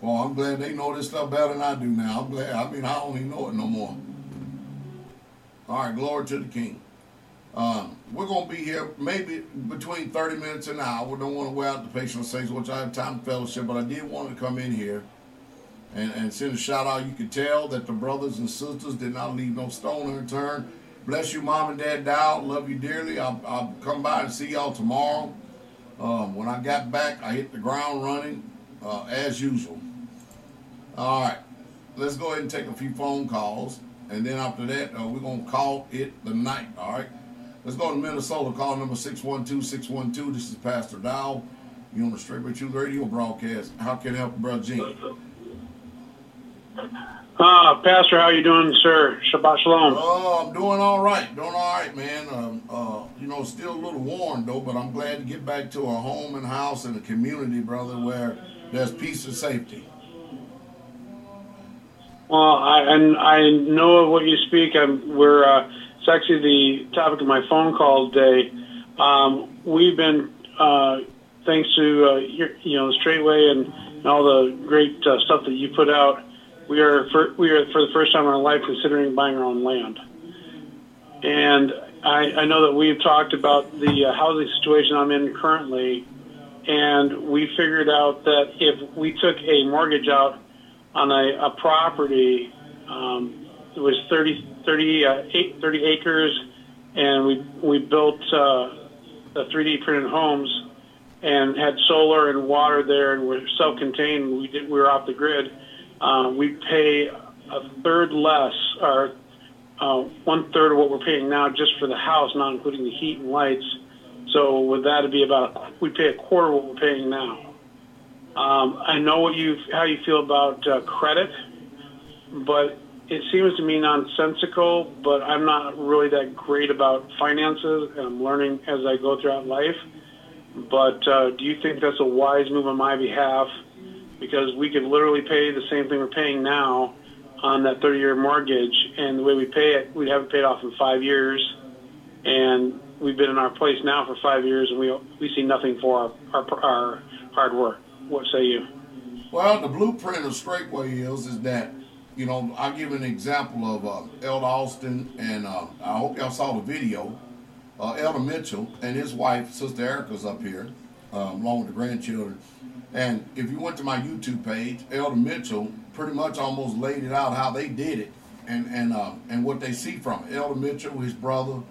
Well, I'm glad they know this stuff better than I do now. I'm glad. I mean, I don't even know it no more. All right, glory to the King. We're going to be here maybe between 30 minutes and an hour. We don't want to wear out the patient saints, which I have time to fellowship, but I did want to come in here and send a shout out. You can tell that the brothers and sisters did not leave no stone unturned. Bless you, Mom and Dad Dowell. Love you dearly. I'll come by and see y'all tomorrow. When I got back, I hit the ground running as usual. All right, let's go ahead and take a few phone calls, and then after that, we're going to call it the night, all right? Let's go to Minnesota, call number 612-612. This is Pastor Dowell. You're on the Straight With You radio broadcast. How can I help you, Brother Gene? Pastor, how you doing, sir? Shabbat Shalom. Oh, I'm doing all right, man. Still a little worn, though, but I'm glad to get back to a home and house and a community, brother, where there's peace and safety. Well, I know of what you speak. It's actually the topic of my phone call today. We've been, thanks to Straightway and all the great stuff that you put out. We are for the first time in our life considering buying our own land. And I know that we've talked about the housing situation I'm in currently, and we figured out that if we took a mortgage out on a property, it was 30 acres, and we built the 3D printed homes and had solar and water there, and we're self-contained. We were off the grid. We pay a third less, or 1/3 of what we're paying now, just for the house, not including the heat and lights. So with that, it'd be we pay a quarter of what we're paying now. I know how you feel about credit, but it seems to me nonsensical. But I'm not really that great about finances, and I'm learning as I go throughout life. But do you think that's a wise move on my behalf? Because we could literally pay the same thing we're paying now on that 30-year mortgage, and the way we pay it, we'd have it paid off in 5 years. And we've been in our place now for 5 years, and we see nothing for our hard work. What say you? Well, the blueprint of Straightway is that, I'll give an example of Elder Austin, and I hope y'all saw the video. Elder Mitchell and his wife, Sister Erica's up here, along with the grandchildren. And if you went to my YouTube page, Elder Mitchell pretty much almost laid it out how they did it and what they see from it. Elder Mitchell, his brother,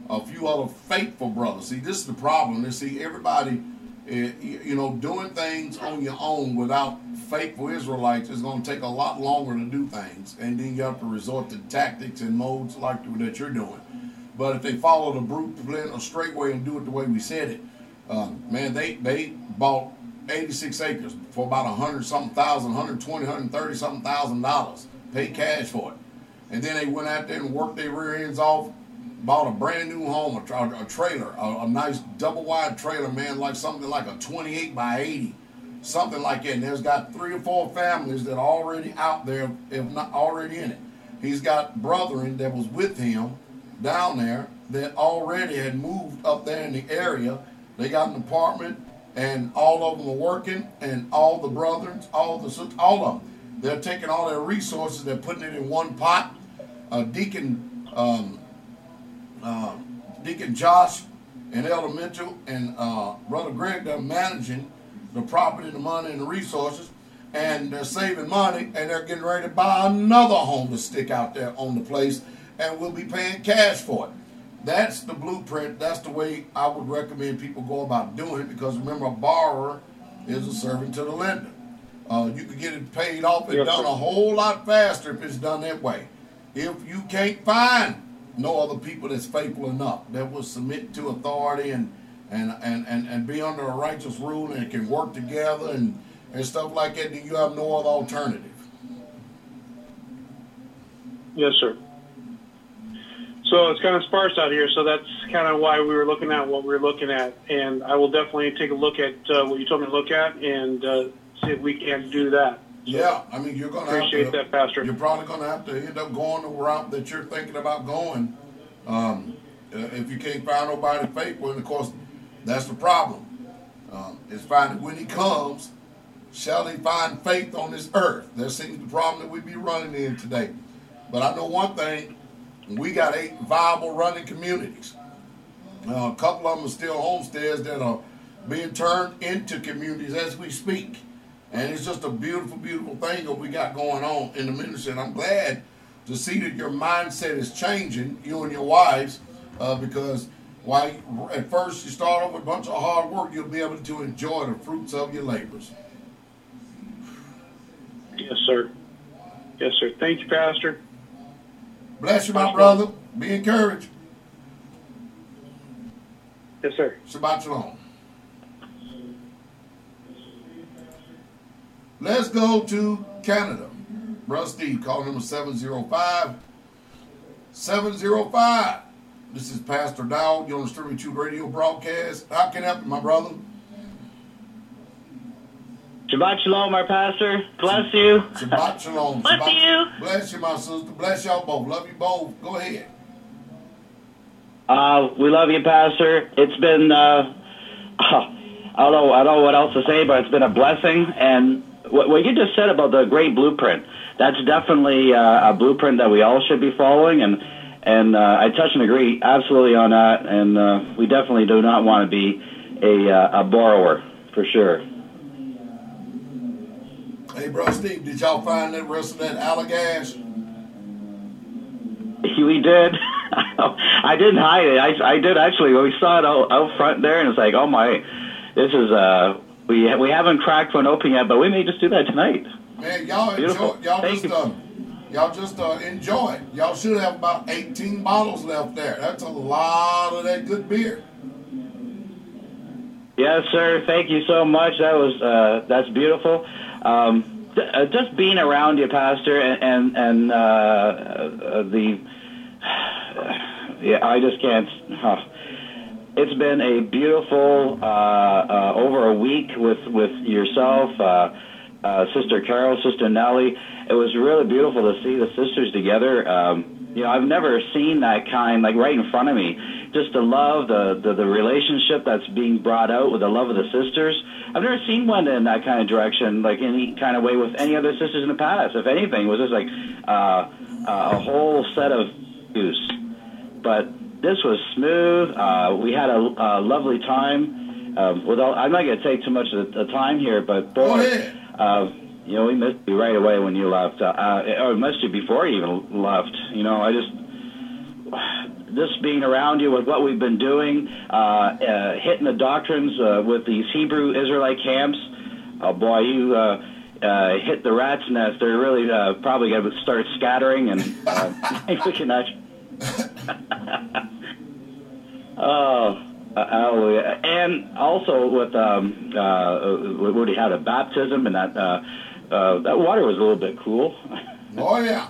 a few other faithful brothers. See, this is the problem. You see, everybody, doing things on your own without faithful Israelites is going to take a lot longer to do things. And then you have to resort to tactics and modes like that you're doing. But if they follow the blueprint or Straightway and do it the way we said it, man, they bought 86 acres for about 100-something thousand, 120, 130-something $1,000, paid cash for it. And then they went out there and worked their rear ends off, bought a brand new home, a trailer, a nice double wide trailer, man, like something like a 28 by 80, something like that. And there's got 3 or 4 families that are already out there, if not already in it. He's got brethren that was with him down there that already had moved up there in the area. They got an apartment, and all of them are working, and all the brothers, all of them, they're taking all their resources, they're putting it in one pot. Deacon Josh and Elder Mitchell and Brother Greg, they're managing the property, the money, and the resources, and they're saving money, and they're getting ready to buy another home to stick out there on the place, and we'll be paying cash for it. That's the blueprint. That's the way I would recommend people go about doing it, because remember, a borrower is a servant to the lender. You can get it paid off and done a whole lot faster if it's done that way. If you can't find no other people that's faithful enough that will submit to authority and be under a righteous rule and can work together and stuff like that, then you have no other alternative. Yes, sir. So it's kind of sparse out here, so that's kind of why we were looking at what we were looking at. And I will definitely take a look at what you told me to look at and see if we can do that. So yeah, I mean, you're going to appreciate that, Pastor. You're probably going to have to end up going the route that you're thinking about going if you can't find nobody faithful. And, of course, that's the problem. It's finding when he comes, shall they find faith on this earth? That seems the problem that we be running in today. But I know one thing, we got 8 viable running communities. A couple of them are still homesteads that are being turned into communities as we speak. And it's just a beautiful, beautiful thing that we got going on in the ministry. And I'm glad to see that your mindset is changing, you and your wives, because while at first you start off with a bunch of hard work, you'll be able to enjoy the fruits of your labors. Yes, sir. Yes, sir. Thank you, Pastor. Bless you, my brother. Be encouraged. Yes, sir. Shabbat shalom. Let's go to Canada. Brother Steve, call number 705. 705. This is Pastor Dowell. You're on the Streaming Truth Radio broadcast. How can I help you, my brother? Shabbat shalom, our pastor. Bless you. Shabbat shalom. Bless you. Bless you, my sister. Bless y'all both. Love you both. Go ahead. We love you, Pastor. It's been, I don't know what else to say, but it's been a blessing. And what you just said about the great blueprint, that's definitely a blueprint that we all should be following. And I touch and agree absolutely on that. And we definitely do not want to be a borrower, for sure. Hey, Brother Steve, did y'all find the rest of that allagash? We did. I didn't hide it. I did actually. We saw it out front there, and it's like, oh my, this is we haven't cracked one open yet, but we may just do that tonight. Man, y'all Beautiful. enjoy. Y'all just enjoy it. Y'all should have about 18 bottles left there. That's a lot of that good beer. Yes, sir. Thank you so much. That's beautiful. Just being around you, Pastor, and I just can't. It's been a beautiful over a week with yourself, Sister Carol, Sister Nellie. It was really beautiful to see the sisters together. I've never seen that kind, like right in front of me. Just the love, the relationship that's being brought out with the love of the sisters. I've never seen one in that kind of direction, like any kind of way with any other sisters in the past. If anything, it was just like a whole set of views. But this was smooth. We had a lovely time. I'm not going to take too much of the time here, but boy, we missed you right away when you left. Or missed you before you even left. Just being around you with what we've been doing, hitting the doctrines with these Hebrew Israelite camps. Oh boy, you hit the rat's nest. They're really probably going to start scattering, and we can actually. Oh, hallelujah! And also with we had a baptism, and that water was a little bit cool. Oh yeah,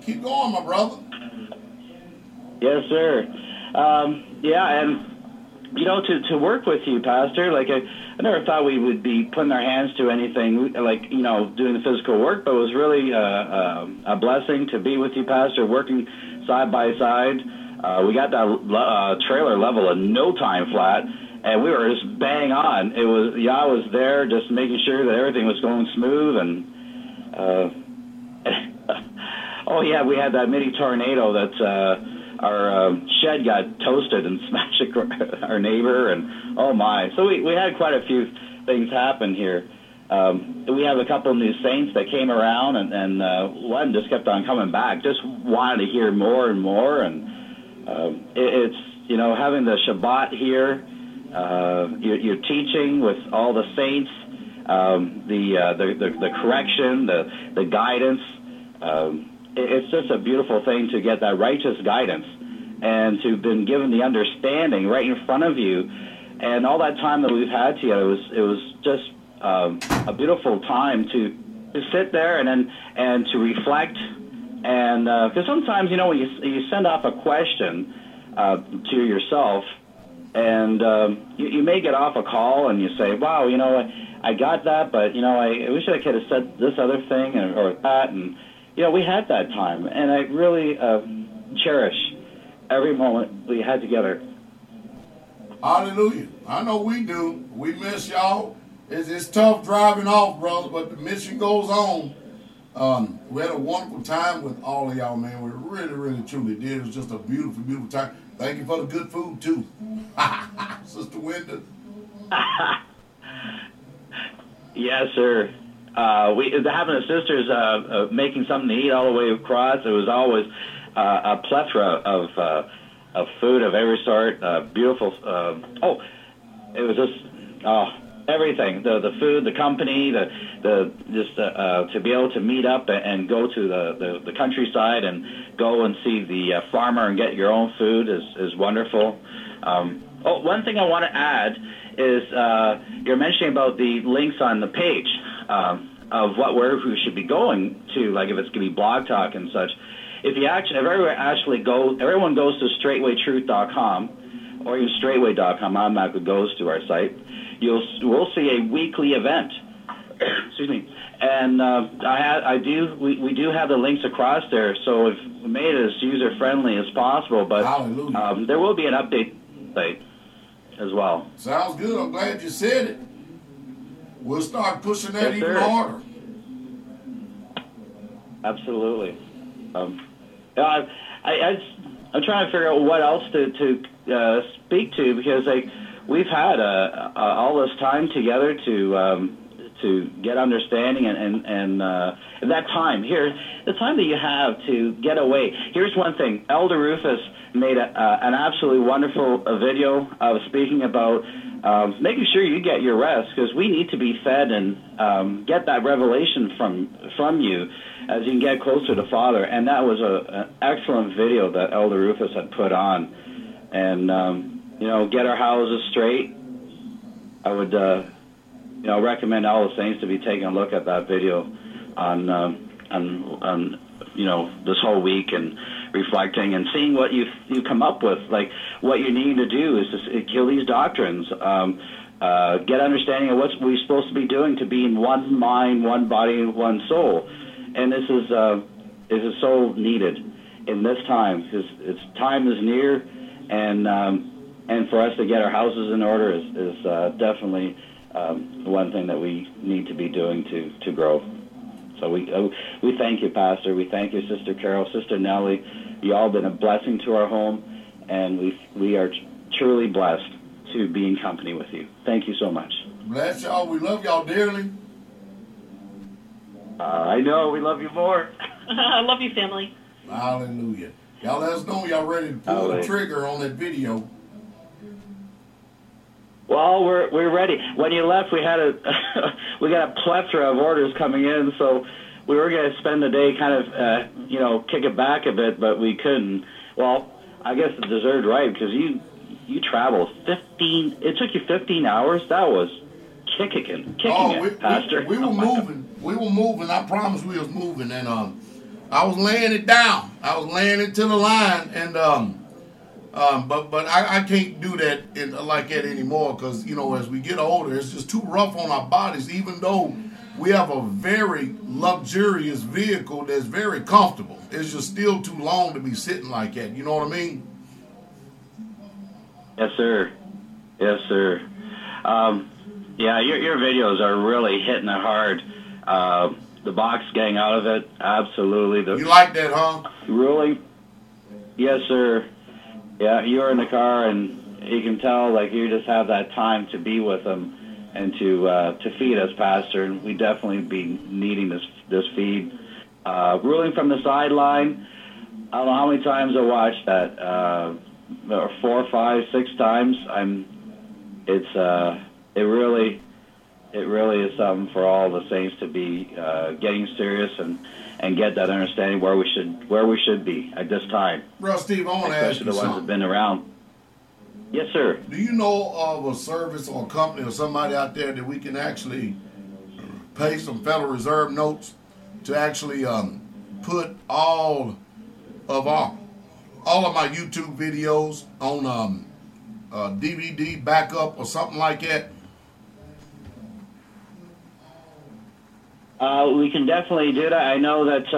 keep going, my brother. Yes, sir. And to work with you, Pastor, like I never thought we would be putting our hands to anything like doing the physical work, but it was really a blessing to be with you, Pastor, working side by side. We got that trailer level in no time flat, and we were just bang on. It was Yah was there, just making sure that everything was going smooth, and oh yeah, we had that mini tornado that. Our shed got toasted and smashed our neighbor, and oh my. So we had quite a few things happen here. We have a couple of new saints that came around, and one just kept on coming back, just wanted to hear more and more. And it's having the Shabbat here, your teaching with all the saints, the correction, the guidance. It's just a beautiful thing to get that righteous guidance and to have been given the understanding right in front of you. And all that time that we've had together, it was just a beautiful time to sit there and to reflect. And because sometimes, when you send off a question to yourself, and you may get off a call and you say, wow, I got that, but, I wish I could have said this other thing or that. And we had that time, and I really cherish every moment we had together. Hallelujah. I know we do. We miss y'all. It's tough driving off, brother, but the mission goes on. We had a wonderful time with all of y'all, man. We really, really, truly did. It was just a beautiful, beautiful time. Thank you for the good food, too. Sister Wenda. Yes, sir. Having the sisters making something to eat all the way across, it was always a plethora of food of every sort. Beautiful. It was just everything. The food, the company, to be able to meet up and go to the countryside and go and see the farmer and get your own food is wonderful. One thing I want to add is you're mentioning about the links on the page of where we should be going to, like if it's going to be Blog Talk and such. If everyone goes to straightwaytruth.com or even straightway.com, automatically goes to our site. We'll see a weekly event. Excuse me. And we do have the links across there, so we've made it as user friendly as possible. But there will be an update site as well. Sounds good. I'm glad you said it. We'll start pushing that even harder. Absolutely. I'm trying to figure out what else to speak to, because we've had all this time together to get understanding and that time here, the time that you have to get away. Here's one thing: Elder Rufus made an absolutely wonderful video of speaking about making sure you get your rest, because we need to be fed and get that revelation from you as you can get closer to Father. And that was an excellent video that Elder Rufus had put on. And get our houses straight. I would recommend all the saints to be taking a look at that video on this whole week and reflecting and seeing what you come up with. Like, what you need to do is to kill these doctrines, get understanding of what we're supposed to be doing to be in one mind, one body, one soul. And this is so needed in this time, because time is near, and for us to get our houses in order is definitely one thing that we need to be doing to grow. So we thank you, Pastor. We thank you, Sister Carol, Sister Nellie. You all been a blessing to our home, and we are truly blessed to be in company with you. Thank you so much. Bless y'all. We love y'all dearly. I know. We love you more. I love you, family. Hallelujah. Y'all let us know y'all ready to pull the trigger on that video. Well, we're ready. When you left, we got a plethora of orders coming in, so we were going to spend the day kind of, kick it back a bit, but we couldn't. Well, I guess it deserved right, because you traveled 15. It took you 15 hours. That was kicking it, Pastor. We were moving. We were moving. I promise we was moving, and I was laying it down. I was laying it to the line, and but I can't do that like that anymore, because as we get older, it's just too rough on our bodies. Even though we have a very luxurious vehicle that's very comfortable, it's just still too long to be sitting like that. You know what I mean? Yes, sir. Yes, sir. Yeah, your videos are really hitting it hard. The box gang out of it, absolutely. You like that, huh? Really? Yes, sir. Yeah, you're in the car, and you can tell, like, you just have that time to be with them and to feed us, Pastor. And we definitely be needing this feed. Ruling from the sideline, I don't know how many times I watched that. 4, 5, 6 times. It really is something for all the saints to be getting serious and get that understanding where we should be at this time. Bro, Steve, I want to ask you something. Especially the ones that have been around. Yes, sir. Do you know of a service or a company or somebody out there that we can actually pay some Federal Reserve notes to actually put all of my YouTube videos on DVD backup or something like that? We can definitely do that. I know that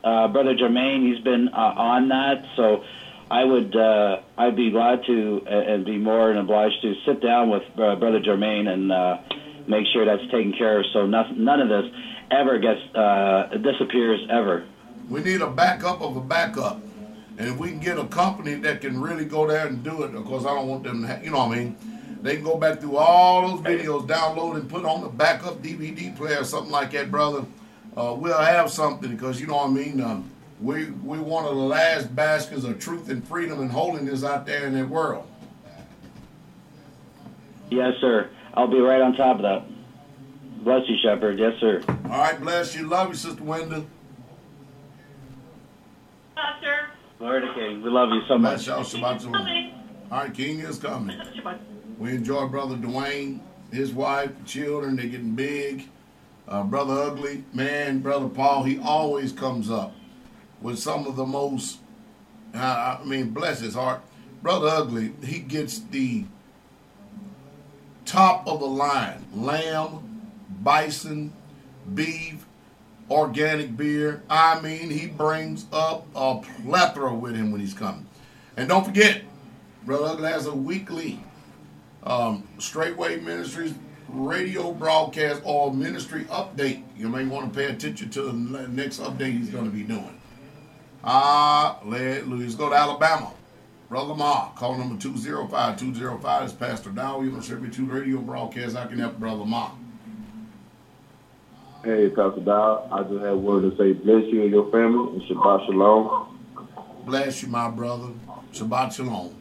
Brother Jermaine, he's been on that, so I'd be glad to and be more than obliged to sit down with Brother Jermaine make sure that's taken care of, so none of this ever disappears ever. We need a backup of a backup. And if we can get a company that can really go there and do it, of course, I don't want them to, you know what I mean? They can go back through all those videos, download and put on a backup DVD player or something like that, brother. We'll have something because, you know what I mean? We're one of the last bastions of truth and freedom and holiness out there in that world. Yes, sir. I'll be right on top of that. Bless you, Shepherd. Yes, sir. All right, bless you. Love you, Sister Wenda. Pastor. Glory to King. We love you so much. Bless y'all. Shabbat shalom. All right, King is coming. We enjoy Brother Dwayne, his wife, children. They're getting big. Brother Ugly, man, Brother Paul, he always comes up with some of the most, bless his heart. Brother Ugly, he gets the top of the line. Lamb, bison, beef, organic beer. He brings up a plethora with him when he's coming. And don't forget, Brother Ugly has a weekly Straightway Ministries radio broadcast or ministry update. You may want to pay attention to the next update he's going to be doing. Hallelujah. Let's go to Alabama. Brother Lamar, call number 205-205 is Pastor Dowell. You're going to serve me two radio broadcasts. I can help Brother Lamar. Hey, Pastor Dowell. I just have word to say bless you and your family and Shabbat Shalom. Bless you, my brother. Shabbat Shalom.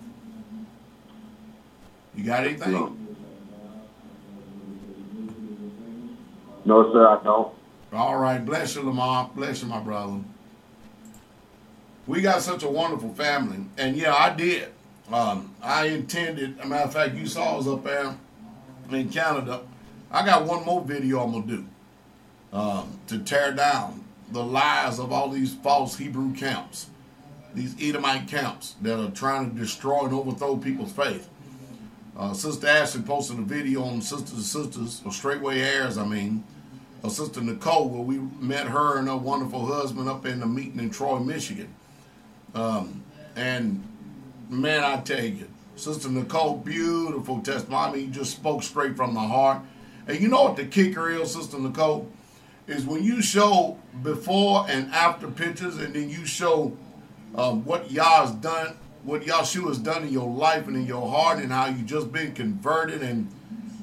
You got anything? No, sir, I don't. All right. Bless you, Lamar. Bless you, my brother. We got such a wonderful family. And, yeah, I did. I intended, as a matter of fact, you saw us up there in Canada. I got one more video I'm going to do to tear down the lies of all these false Hebrew camps, these Edomite camps that are trying to destroy and overthrow people's faith. Sister Ashley posted a video on Sisters and Sisters, or Straightway Airs, of Sister Nicole, where we met her and her wonderful husband up in the meeting in Troy, Michigan. And man, I tell you, Sister Nicole, beautiful testimony. You just spoke straight from the heart. And you know what the kicker is, Sister Nicole, is when you show before and after pictures, and then you show what Yah has done, what Yahshua has done in your life and in your heart, and how you just been converted, and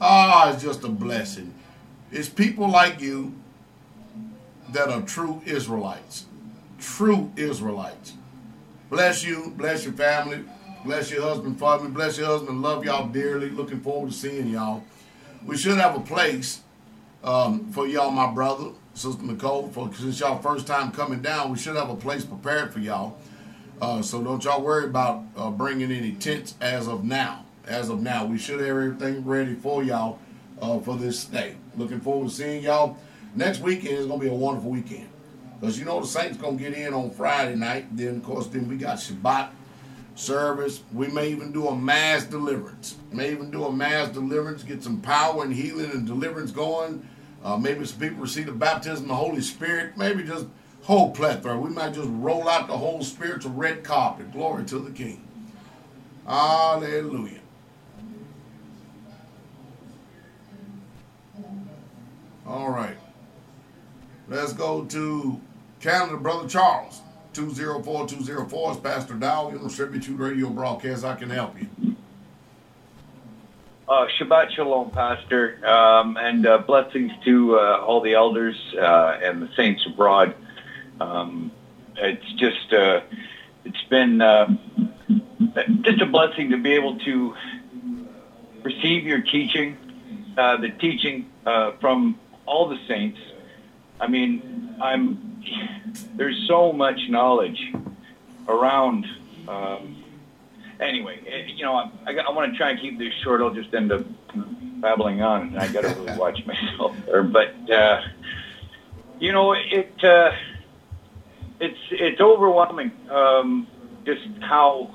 it's just a blessing. It's people like you that are true Israelites. True Israelites. Bless you, bless your family, bless your husband, Father, bless your husband, love y'all dearly, looking forward to seeing y'all. We should have a place for y'all, my brother, Sister Nicole, since y'all first time coming down, we should have a place prepared for y'all. So don't y'all worry about bringing any tents as of now. As of now, we should have everything ready for y'all for this stay. Looking forward to seeing y'all. Next weekend is going to be a wonderful weekend. Because you know the Saints going to get in on Friday night. Then, of course, we got Shabbat service. We may even do a mass deliverance. Get some power and healing and deliverance going. Maybe some people receive the baptism of the Holy Spirit. Maybe just whole plethora. We might just roll out the whole spiritual red carpet. Glory to the King. Hallelujah. All right. Let's go to Canada, Brother Charles. 204-204 is Pastor Dowell. You'll distribute two radio broadcasts. I can help you. Shabbat Shalom, Pastor, and blessings to all the elders and the saints abroad. It's just it's been just a blessing to be able to receive your teaching, the teaching from all the saints. There's so much knowledge around. Anyway, I want to try and keep this short. I'll just end up babbling on, and I got to really watch myself there. But it's overwhelming just how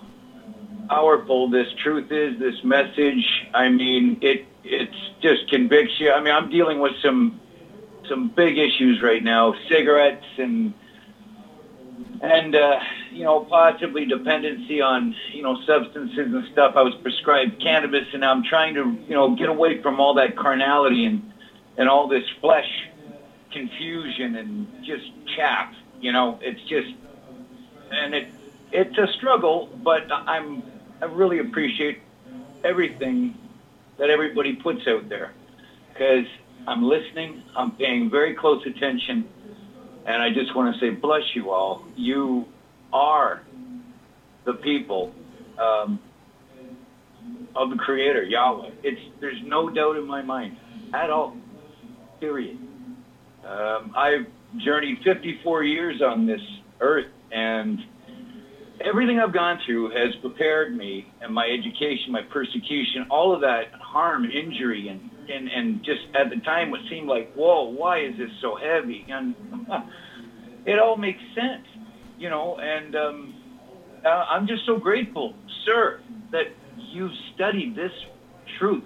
powerful this truth is. This message. It's just convicts you. I'm dealing with some big issues right now, cigarettes and possibly dependency on, substances and stuff. I was prescribed cannabis, and I'm trying to, get away from all that carnality and and all this flesh confusion and just chaff. You know, it's just, and it's a struggle, but I really appreciate everything that everybody puts out there, because I'm listening, I'm paying very close attention, and I just want to say bless you all. You are the people of the Creator, Yahweh. There's no doubt in my mind at all, period. I've journeyed 54 years on this earth, and everything I've gone through has prepared me, and my education, my persecution, all of that harm, injury, and just at the time it seemed like, whoa, why is this so heavy? And it all makes sense, you know, and I'm just so grateful, sir, that you've studied this truth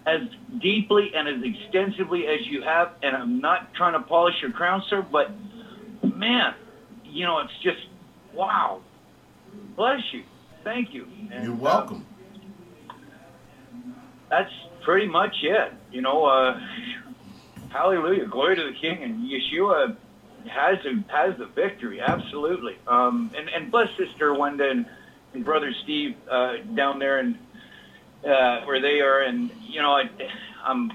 as deeply and as extensively as you have, and I'm not trying to polish your crown, sir, but man, you know, it's just, wow. Bless you. Thank you. And, you're welcome. That's pretty much it. You know, hallelujah, glory to the King, and Yeshua has the victory, absolutely. And bless Sister Wenda and Brother Steve down there and where they are, and you know, I'm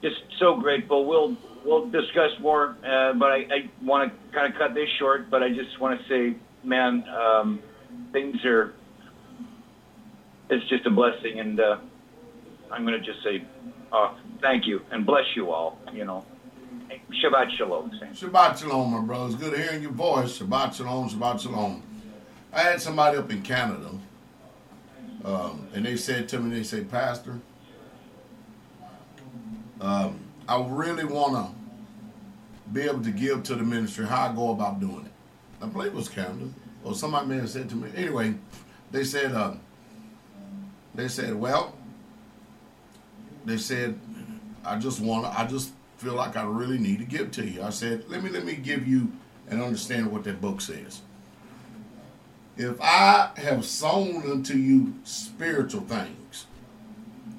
just so grateful. We'll discuss more, but I want to kind of cut this short. But I just want to say, man, it's just a blessing, and I'm going to just say thank you and bless you all, you know. Shabbat Shalom. Shabbat Shalom, my brothers. Good hearing your voice. Shabbat Shalom, Shabbat Shalom. I had somebody up in Canada, and they said to me, they say, Pastor, I really want to be able to give to the ministry. How I go about doing it? I believe it was Canada, or somebody may have said to me. Anyway, they said, I just feel like I really need to give to you. I said, let me give you an understanding of what that book says. If I have sown unto you spiritual things,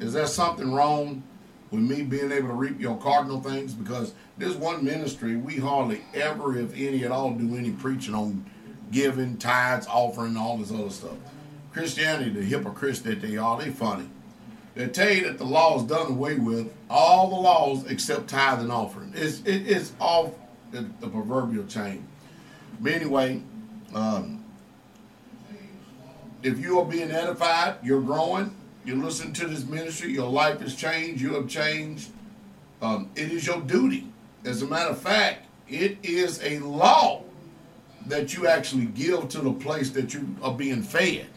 is there something wrong with me being able to reap your cardinal things? Because this one ministry, we hardly ever, if any at all, do any preaching on giving, tithes, offering, all this other stuff. Christianity, the hypocrites that they are, they funny. They tell you that the law is done away with, all the laws except tithe and offering. It's off the proverbial chain. But anyway, if you are being edified, you're growing, you listen to this ministry, your life has changed, you have changed, it is your duty. As a matter of fact, it is a law that you actually give to the place that you are being fed.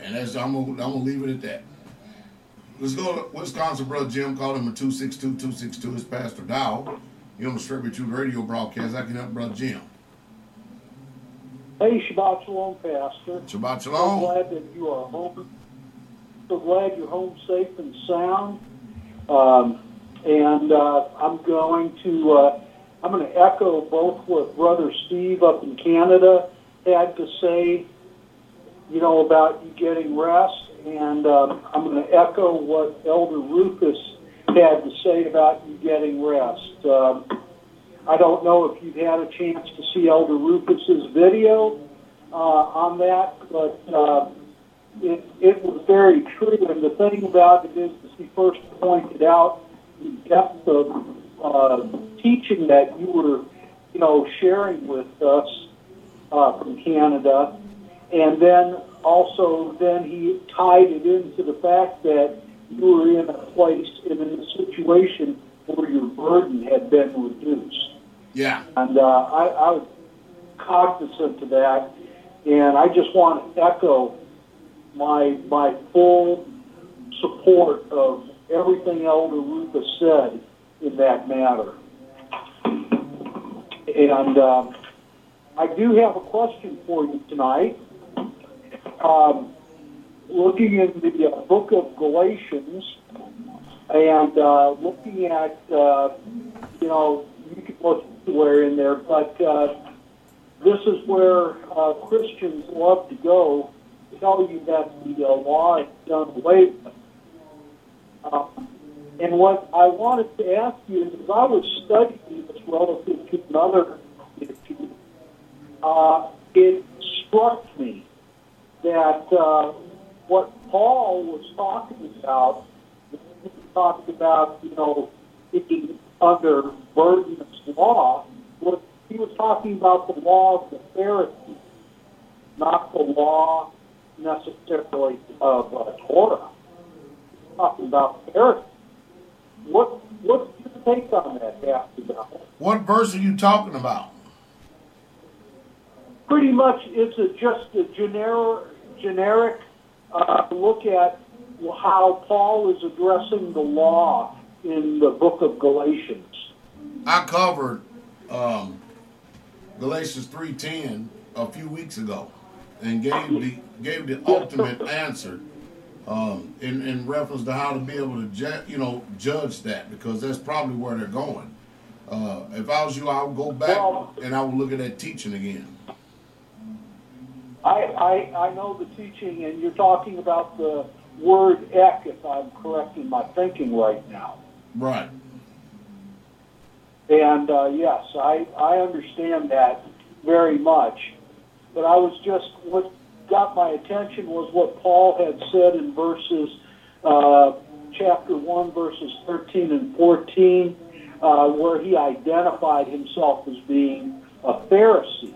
And I'm gonna leave it at that. Let's go to Wisconsin, Brother Jim. Call him a 262-262. It's Pastor Dowell. You're on the Straight With You radio broadcast. I can help Brother Jim. Hey, Shabbat Shalom, Pastor. Shabbat Shalom. So glad that you are home. So glad you're home safe and sound. I'm going to echo both what Brother Steve up in Canada had to say, you know, about you getting rest, and I'm going to echo what Elder Rufus had to say about you getting rest. I don't know if you've had a chance to see Elder Rufus's video on that, but it was very true. And the thing about it is, as he first pointed out, the depth of teaching that you were, you know, sharing with us from Canada. And then he tied it into the fact that you were in a place, in a situation where your burden had been reduced. Yeah. And I was cognizant of that, and I just want to echo my full support of everything Elder Rufus said in that matter. And I do have a question for you tonight. Looking in the book of Galatians and looking at, you know, you can look anywhere in there, but this is where Christians love to go to tell you that the law is done away with. And what I wanted to ask you is, as I was studying this relative to another issue, it struck me that what Paul was talking about, he was talking about, being under burdenous law, he was talking about the law of the Pharisees, not the law necessarily of Torah. He was talking about Pharisees. What's your take on that, Pastor Dowell? What verse are you talking about? Pretty much, it's just a generic look at how Paul is addressing the law in the book of Galatians. I covered Galatians 3:10 a few weeks ago and gave the ultimate answer in reference to how to be able to judge that, because that's probably where they're going. If I was you, I would go back and I would look at that teaching again. I know the teaching, and you're talking about the word ek, if I'm correct in my thinking right now. Right. And yes, I understand that very much. But I was just, what got my attention was what Paul had said in chapter 1, verses 13 and 14, where he identified himself as being a Pharisee.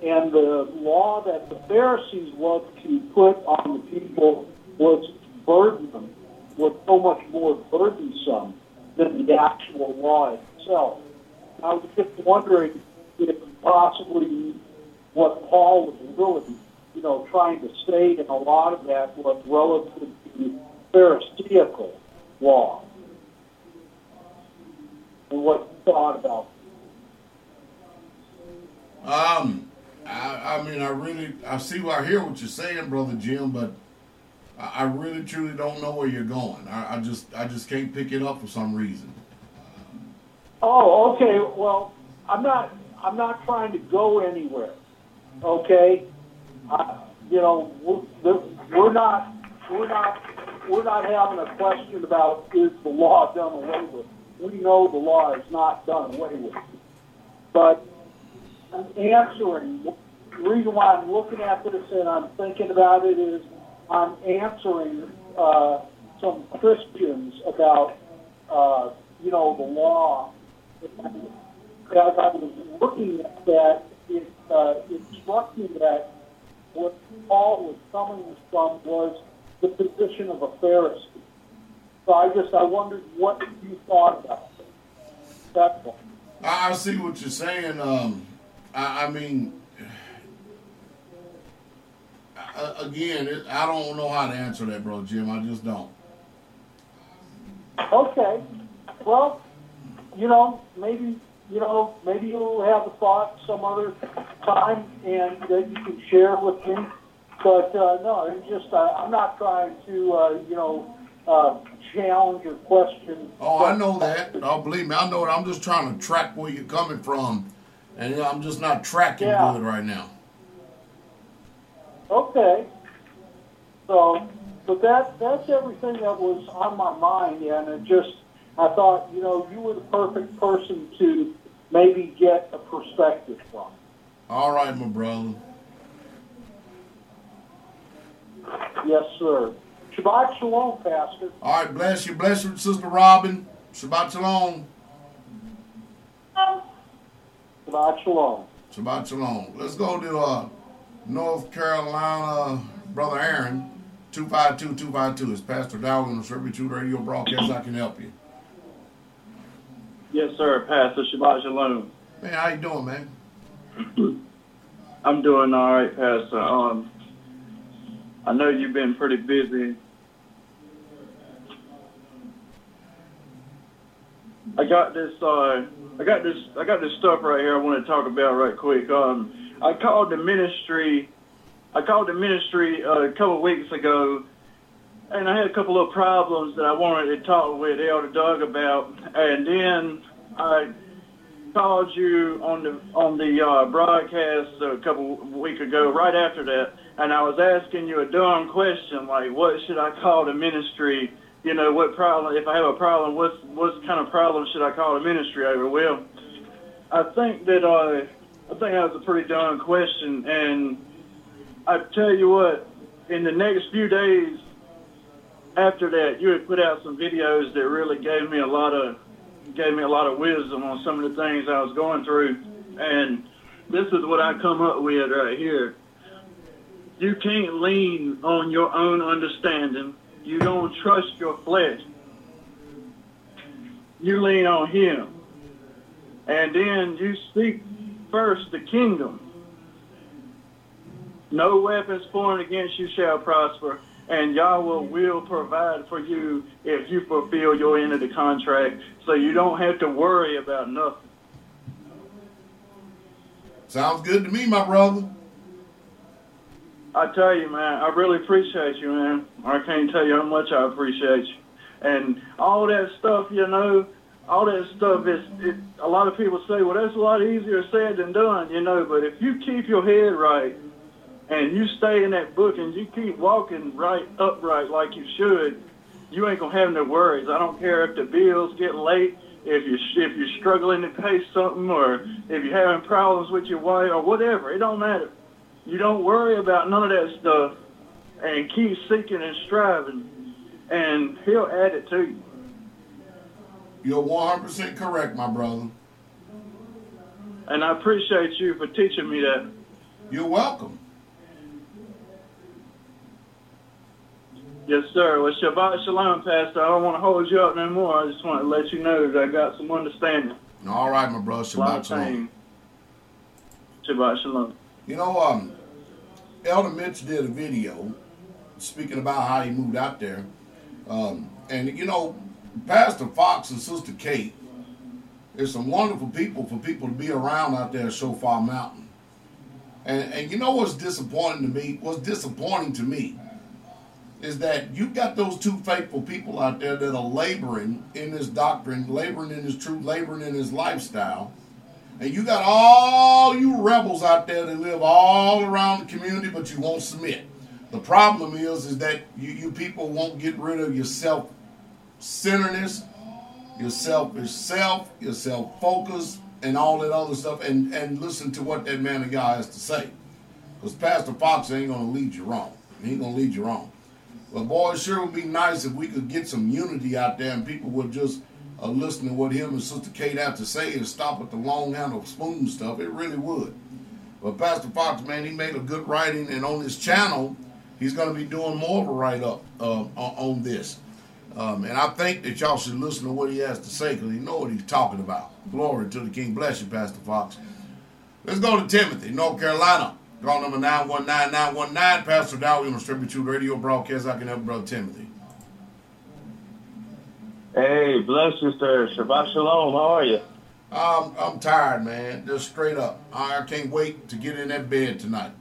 And the law that the Pharisees loved to put on the people was burdensome, was so much more burdensome than the actual law itself. I was just wondering if possibly what Paul was really, trying to say in a lot of that was relative to Pharisaical law. And what you thought about it. I hear what you're saying, Brother Jim, but I really truly don't know where you're going. I just can't pick it up for some reason. Oh, okay. Well, I'm not trying to go anywhere. Okay, we're not having a question about is the law done away with. We know the law is not done away with, but I'm answering. The reason why I'm looking at this and I'm thinking about it is I'm answering some Christians about the law. As I was looking at that, it struck me that what Paul was coming from was the position of a Pharisee. So I wondered what you thought about it. That's all. I see what you're saying. Again, I don't know how to answer that, bro, Jim. I just don't. Okay. Well, maybe you'll have a thought some other time and that you can share with me. But no, it's just I'm not trying to challenge or question. Oh, I know that. Oh, believe me, I know it. I'm just trying to track where you're coming from, and I'm just not tracking good right now. Okay. So, but that's everything that was on my mind, and I thought, you were the perfect person to maybe get a perspective from. All right, my brother. Yes, sir. Shabbat shalom, Pastor. All right, bless you. Bless you, Sister Robin. Shabbat shalom. Shabbat shalom. Shabbat shalom. Let's go to North Carolina, Brother Aaron. 252-252. It's Pastor Dowell on the Serbian True Radio broadcast. I can help you. Yes, sir, Pastor. Shabbat shalom. Man, how you doing, man? I'm doing all right, Pastor. I know you've been pretty busy. I got this stuff right here I want to talk about right quick. I called the ministry a couple of weeks ago, and I had a couple of problems that I wanted to talk with Elder Doug about, and then I called you on the broadcast a couple of weeks ago, right after that, and I was asking you a dumb question, like, what should I call the ministry, you know, what problem, if I have a problem, what kind of problem should I call the ministry over? Well, I think that was a pretty darn question, and I tell you what, in the next few days after that, you had put out some videos that really gave me a lot of wisdom on some of the things I was going through, and this is what I come up with right here. You can't lean on your own understanding. You don't trust your flesh. You lean on Him. And then you seek first the kingdom. No weapons formed against you shall prosper, and Yahweh will provide for you if you fulfill your end of the contract, so you don't have to worry about nothing. Sounds good to me, my brother. I tell you, man, I really appreciate you, man. I can't tell you how much I appreciate you. And all that stuff, you know, all that stuff a lot of people say, well, that's a lot easier said than done, you know, but if you keep your head right and you stay in that book and you keep walking right, upright like you should, you ain't going to have no worries. I don't care if the bills get late, if you're struggling to pay something, or if you're having problems with your wife or whatever. It don't matter. You don't worry about none of that stuff and keep seeking and striving, and He'll add it to you. You're 100% correct, my brother. And I appreciate you for teaching me that. You're welcome. Yes, sir. Well, Shabbat Shalom, Pastor. I don't want to hold you up no more. I just want to let you know that I got some understanding. All right, my brother. Shabbat Shalom. Shabbat Shalom. You know, Elder Mitch did a video speaking about how he moved out there. And, you know, Pastor Fox and Sister Kate is some wonderful people for people to be around out there at Shofar Mountain. And you know what's disappointing to me? What's disappointing to me is that you got those two faithful people out there that are laboring in this doctrine, laboring in this truth, laboring in this lifestyle. And you got all you rebels out there that live all around the community, but you won't submit. The problem is that you people won't get rid of your self-centeredness, your selfish self, your self-focus, and all that other stuff, and listen to what that man of God has to say. Because Pastor Fox ain't going to lead you wrong. He ain't going to lead you wrong. But boy, it sure would be nice if we could get some unity out there and people would just listen to what him and Sister Kate have to say and stop with the long-handled spoon stuff. It really would. But Pastor Fox, man, he made a good writing, and on his channel, he's going to be doing more of a write-up on this. And I think that y'all should listen to what he has to say, because he knows what he's talking about. Glory to the King. Bless you, Pastor Fox. Let's go to Timothy, North Carolina. Call number 919-919. Pastor Dowell, we distribute you radio broadcast. I can help Brother Timothy. Hey, bless you, sir. Shabbat Shalom. How are you? I'm tired, man. Just straight up. I can't wait to get in that bed tonight.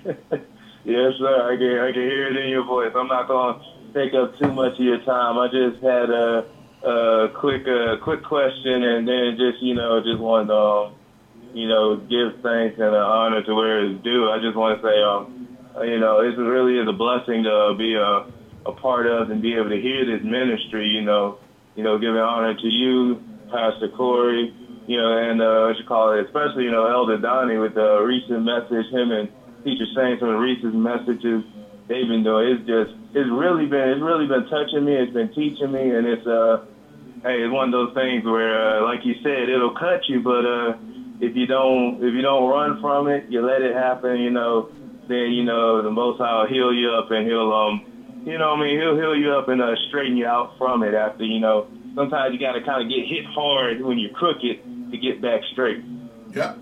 Yes, sir. I can hear it in your voice. I'm not going to take up too much of your time. I just had a quick question, and then just wanted to give thanks and honor to where it's due. I just want to say, it really is a blessing to be a part of and be able to hear this ministry. Giving honor to you, Pastor Corey, and especially Elder Donnie with the recent message. Him and Teacher Saint, some of the recent messages they've been doing. It's really been touching me. It's been teaching me, and it's one of those things where, like you said, it'll cut you, but if you don't run from it, you let it happen, then the Most High will heal you up, and he'll heal you up and straighten you out from it after, sometimes you got to kind of get hit hard when you're crooked to get back straight. Yeah.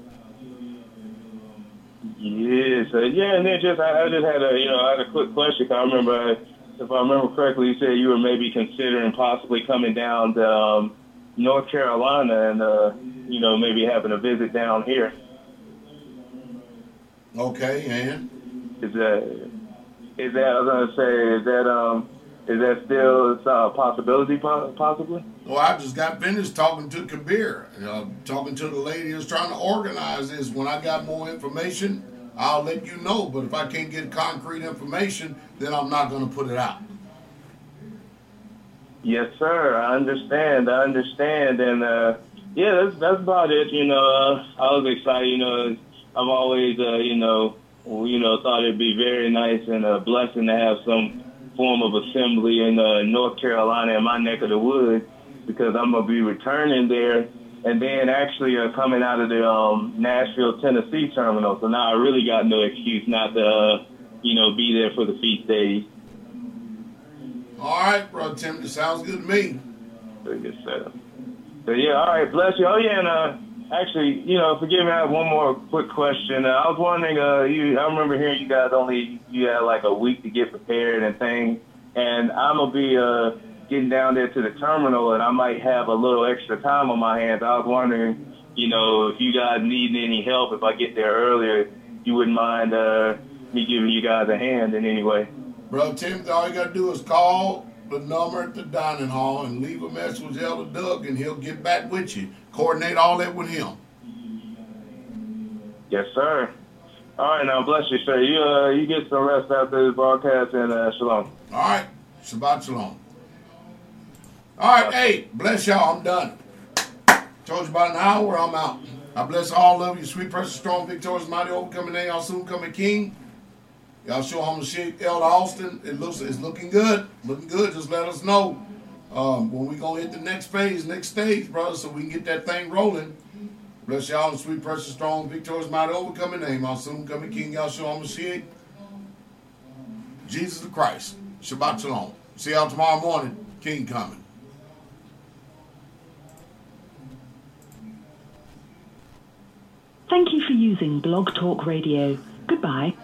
Yeah, so and then I just had a quick question. I remember, if I remember correctly, you said you were maybe considering possibly coming down to North Carolina and maybe having a visit down here. Okay, and is that I was gonna say, is that still a possibility? Possibly. Well, I just got finished talking to Kabir, talking to the lady who's trying to organize this. When I got more information, I'll let you know. But if I can't get concrete information, then I'm not going to put it out. Yes, sir. I understand. And yeah, that's about it. I was excited. I've always thought it'd be very nice and a blessing to have some form of assembly in North Carolina, in my neck of the woods, because I'm gonna be returning there, and then actually coming out of the Nashville, Tennessee terminal. So now I really got no excuse not to be there for the feast days. All right, Brother Timothy, sounds good to me. Yes, sir. So yeah, all right, bless you. Oh yeah, and actually, forgive me, I have one more quick question. I was wondering, I remember hearing you guys you had like a week to get prepared and things, and I'm gonna be getting down there to the terminal, and I might have a little extra time on my hands. I was wondering, if you guys need any help, if I get there earlier, you wouldn't mind me giving you guys a hand in any way. Brother Timothy, all you got to do is call the number at the dining hall and leave a message with Elder Doug, and he'll get back with you. Coordinate all that with him. Yes, sir. All right, now bless you, sir. You get some rest after this broadcast, and shalom. All right, Shabbat shalom. All right, hey, bless y'all. I'm done. Told you about an hour. I'm out. I bless all of you. Sweet, precious, strong, victorious, mighty, overcoming name, y'all soon coming King. Y'all show him the shit, Elder Austin. It's looking good. Looking good. Just let us know when we gonna hit the next phase, next stage, brother, so we can get that thing rolling. Bless y'all in the sweet, precious, strong, victorious, mighty, overcoming name. Our soon coming King, y'all show him the shit. Jesus the Christ. Shabbat shalom. See y'all tomorrow morning. King coming. Thank you for using Blog Talk Radio. Goodbye.